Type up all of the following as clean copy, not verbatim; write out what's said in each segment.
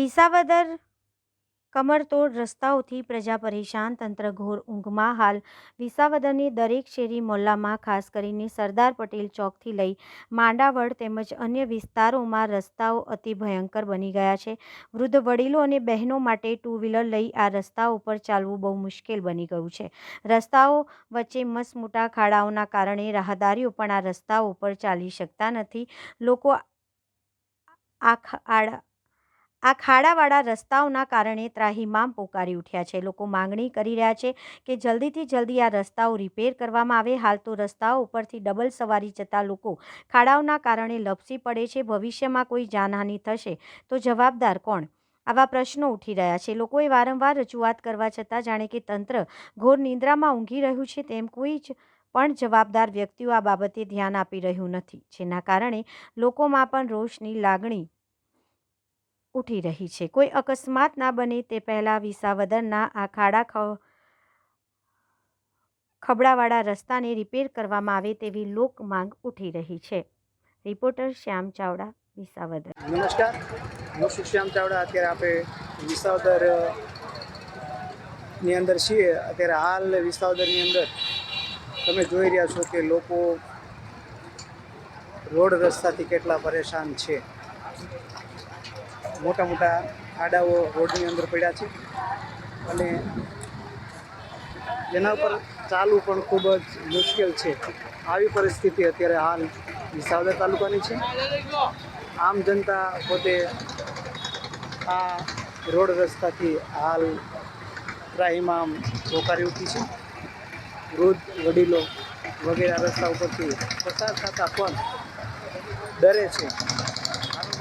વિસાવદર કમરતોડ રસ્તાઓથી પ્રજા પરેશાન, તંત્ર ઘોર ઊંઘમાં. હાલ વિસાવદરની દરેક શેરી મોહલ્લામાં, ખાસ કરીને સરદાર પટેલ ચોકથી લઈ માંડાવડ તેમજ અન્ય વિસ્તારોમાં રસ્તાઓ અતિ ભયંકર બની ગયા છે. વૃદ્ધ વડીલો અને બહેનો માટે ટુ વ્હીલર લઈ આ રસ્તાઓ પર ચાલવું બહુ મુશ્કેલ બની ગયું છે. રસ્તાઓ વચ્ચે મસમોટા ખાડાઓના કારણે રાહદારીઓ પણ આ રસ્તાઓ પર ચાલી શકતા નથી. લોકો આ ખાડાવાળા રસ્તાઓના કારણે ત્રાહિમામ પોકારી ઉઠ્યા છે. લોકો માંગણી કરી રહ્યા છે કે જલ્દીથી જલ્દી આ રસ્તાઓ રિપેર કરવામાં આવે. હાલ તો રસ્તાઓ ઉપરથી ડબલ સવારી જતા લોકો ખાડાઓના કારણે લપસી પડે છે. ભવિષ્યમાં કોઈ જાનહાનિ થશે તો જવાબદાર કોણ? આવા પ્રશ્નો ઉઠી રહ્યા છે. લોકોએ વારંવાર રજૂઆત કરવા છતાં જાણે કે તંત્ર ઘોર નિંદ્રામાં ઊંઘી રહ્યું છે તેમ કોઈ જ પણ જવાબદાર વ્યક્તિઓ આ બાબતે ધ્યાન આપી રહ્યું નથી, જેના કારણે લોકોમાં પણ રોષની લાગણી ઉઠી રહી છે. કોઈ અકસ્માત ના બને તે પહેલા વિસાવદરના આ ખાડા ખબડાવાળા રસ્તાને રિપેર કરવામાં આવે તેવી લોક માંગ ઉઠી રહી છે. રિપોર્ટર શ્યામ ચાવડા, વિસાવદર. નમસ્કાર, હું છું શ્યામ ચાવડા. અત્યારે આપણે વિસાવદર ની અંદર છીએ. અત્યારે હાલ વિસાવદરની અંદર તમે જોઈ રહ્યા છો કે લોકો રોડ રસ્તાથી કેટલા પરેશાન છે. મોટા મોટા ખાડાઓ રોડની અંદર પડ્યા છે અને એના ઉપર ચાલવું પણ ખૂબ જ મુશ્કેલ છે. આવી પરિસ્થિતિ અત્યારે હાલ વિસાવદર તાલુકાની છે. આમ જનતા પોતે આ રોડ રસ્તાથી હાલ ત્રાહિમામ પોકારી ઉઠી છે. વૃદ્ધ વડીલો વગેરે રસ્તા ઉપરથી પસાર થતા પણ ડરે છે,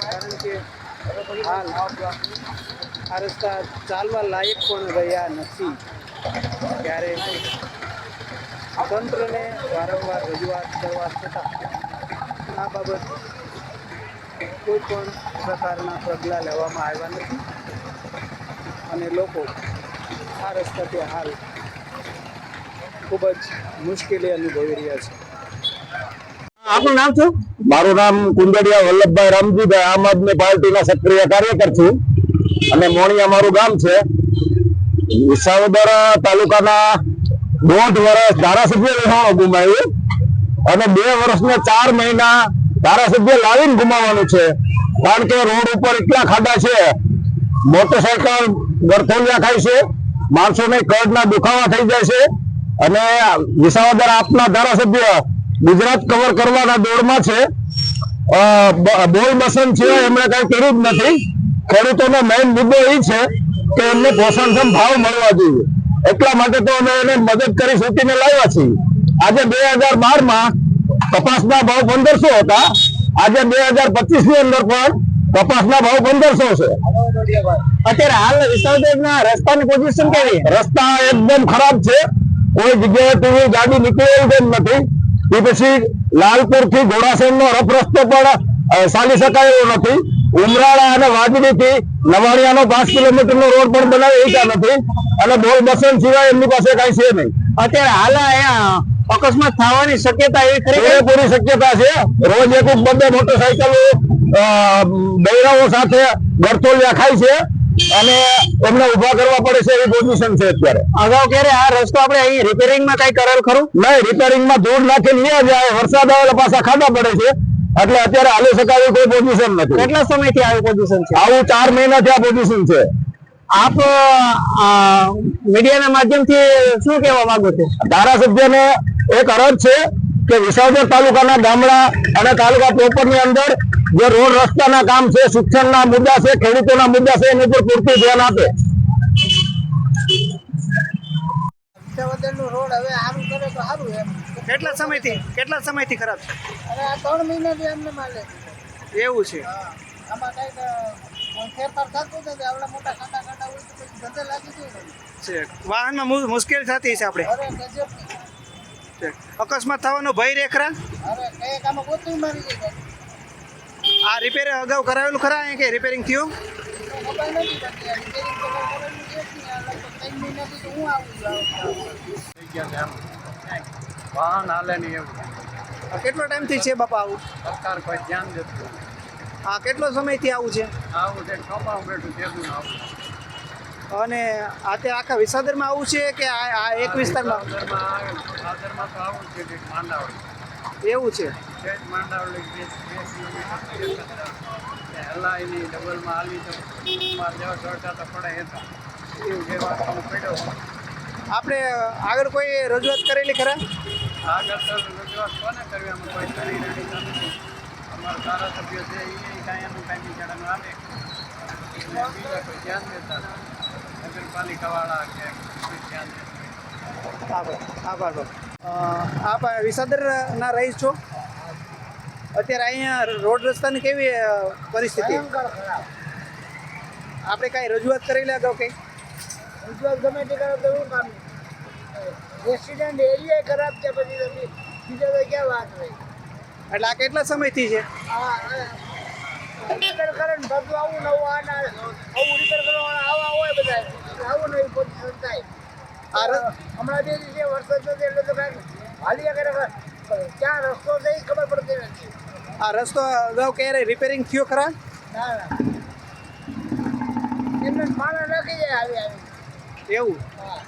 કારણ કે હાલ આ રસ્તા ચાલવા લાયક પણ રહ્યા નથી. ત્યારે તંત્રને વારંવાર રજૂઆત કરવા છતાં આ બાબત કોઈ પણ પ્રકારના પગલાં લેવામાં આવ્યા નથી અને લોકો આ રસ્તાથી હાલ ખૂબ જ મુશ્કેલી અનુભવી રહ્યા છે. આપનું નામ શું? મારું નામ કુંદડિયા વલ્લભભાઈ રામજીભાઈ, આમ આદમી પાર્ટીના સક્રિય કાર્યકર છું અને મોણી અમારું ગામ છે. વિસાવદર તાલુકાના 1.5 વર્ષ ધારાસભ્ય રહેવાનું ગુમાવ્યું અને 2 વર્ષ ને 4 મહિના ધારાસભ્ય લાવીને ગુમાવવાનું છે, કારણ કે રોડ ઉપર એટલા ખાડા છે, મોટરસાયકલ ગરથોલિયા ખાય છે, માણસોને કડના દુખાવા થઈ જાય છે અને વિસાવદર આપના ધારાસભ્ય ગુજરાત કવર કરવાના દોડમાં છે. બોલ બસન છે એમણે કઈ કર્યું જ નથી. ખેડૂતોનો મેઇન મુદ્દો એ છે કે એમને પોષણક્ષમ ભાવ મળવા જોઈએ, એટલા માટે તો અમે એને મદદ કરી સૂચીને લાવ્યા છીએ. આજે 2012માં કપાસના ભાવ 1500 હતા, આજે 2025 ની અંદર પણ કપાસના ભાવ 1500 છે. અત્યારે હાલ વિસાવદરના રસ્તાની પોઝિશન કેવી? રસ્તા એકદમ ખરાબ છે. કોઈ જગ્યાએ ગાડી નીકળે એમ નથી. એ પછી લાલપુર થી ઘોડાસણ નો રફ રસ્તો પણ ચાલી શકાય એવો નથી. ઉમરાળા અને વાજડી થી નવાણિયાનો 5 કિલોમીટર નો રોડ પણ બનાવી શક્યા નથી અને બોલ બસન સિવાય એમની પાસે કઈ છે નહીં. અત્યારે હાલ અહીંયા અકસ્માત થવાની શક્યતા એવી પૂરેપૂરી શક્યતા છે. રોજ એક 2 મોટરસાયકલો બૈરાઓ સાથે ગરથોલિયા ખાય છે અને એમને ઉભા કરવા પડે છે એવી પોઝિશન છે અત્યારે. અગાઉ ક્યારે આ રસ્તો આપણે અહીં રિપેરિંગમાં કઈ કરેલ ખરું? નહીં, રિપેરિંગમાં ધૂળ નાખીને ન્યા જાય, વરસાદ આવે પાછા ખાડા પડે છે, એટલે અત્યારે હાલી શકાય કોઈ પોઝિશન નથી. કેટલા સમયથી આવી પોઝિશન છે? આવું 4 મહિનાથી આ પોઝિશન છે. આપ મીડિયાના માધ્યમથી શું કહેવા માંગો છો? ધારાસભ્યને એક અરજ છે કે વિસાવદર તાલુકાના ગામડા અને તાલુકા પ્રોપરની અંદર જે રોડ રસ્તાના કામ છે, શિક્ષણના મુદ્દા છે, ખેડૂતોના મુદ્દા છે, એની ઉપર પૂરતું ધ્યાન આપે. વિસાવદરનો રોડ હવે સારું કરે તો સારું. એમ કેટલા સમયથી ખરાબ છે? અને આ 3 મહિનાથી એમને માલે એવું છે. આમાં કઈ ફેરફાર થતો નથી. આવડા મોટા ખાડા હોય તો પછી ધંધે લાગી જાય છે. વાહનમાં મુશ્કેલ થતી છે આપણે. અરે ગજબ. અકસ્માત થવાનો ભય રે ખરા? અરે કઈ આમાં ગોતું મારી જાય. આ રિપેર અગાઉ કરાવેલું ખરા કે રિપેરિંગ થયું? ખબર નથી પડતી. રિપેરિંગ તો કરેલું છે જ નહીં. આ લગભગ 3 મહિનાથી તો હું આવું વાહન હાલે નહીં એવું. કેટલો ટાઈમથી છે બાપા આવું? સરકાર કોઈ ધ્યાન દેતું. આ કેટલો સમયથી આવું છે આવું છે કપાવું બેઠું તેનું આવું અને અત્યારે આખા વિસાદરમાં આવું છે કે આ એક વિસ્તારમાં આદરમાં તો આવું છે કે માંડાવડી એવું છે માંડાવડી 2 કિલોમીટર હલાઈની ડબલમાં હાલી તો મારા જેવા ચડતા તો પડે હતા એવું જે વાત હું પડ્યો આપણે આગળ કોઈ રજૂઆત કરેલી ખરા આગળ તો રજૂઆત કોને કરવી અમે કોઈ કરી રેડી નથી અમારા ધારાસભ્ય છે એ કાંઈ એનું કાંઈ બિચારાનું આવે એટલે બીજા કોઈ ધ્યાન દેતા નથી નગરપાલિકાવાળા કે કોઈ ધ્યાન દેતા આભાર આપ વિસાદરના રહીશ છો અત્યારે અહીંયા રોડ રસ્તાની કેવી પરિસ્થિતિ આપણે કાંઈ રજૂઆત કરેલી અગાઉ કંઈ રજૂઆત ગમે તે કરો તો શું કામ રેસિડેન્ટ એરિયા ખરાબ છે પછી બીજા તો ક્યાં વાત રહી એટલે આ કેટલા સમયથી છે રિપેર કરે ને બધું આવું નવું આવું રિપેર કરવાવાળા આવા હોય બધા આવું નવી પોઝિશન થાય હમણાં જે રીતે વરસાદ નથી એટલે તો કાંઈ હાલી કરે ક્યાં રસ્તો છે એ ખબર પડતી નથી આ રસ્તો અગાઉ ક્યારે રિપેરિંગ થયો ખરા ના એમને માણસ નાખી જાય આવી એવું હા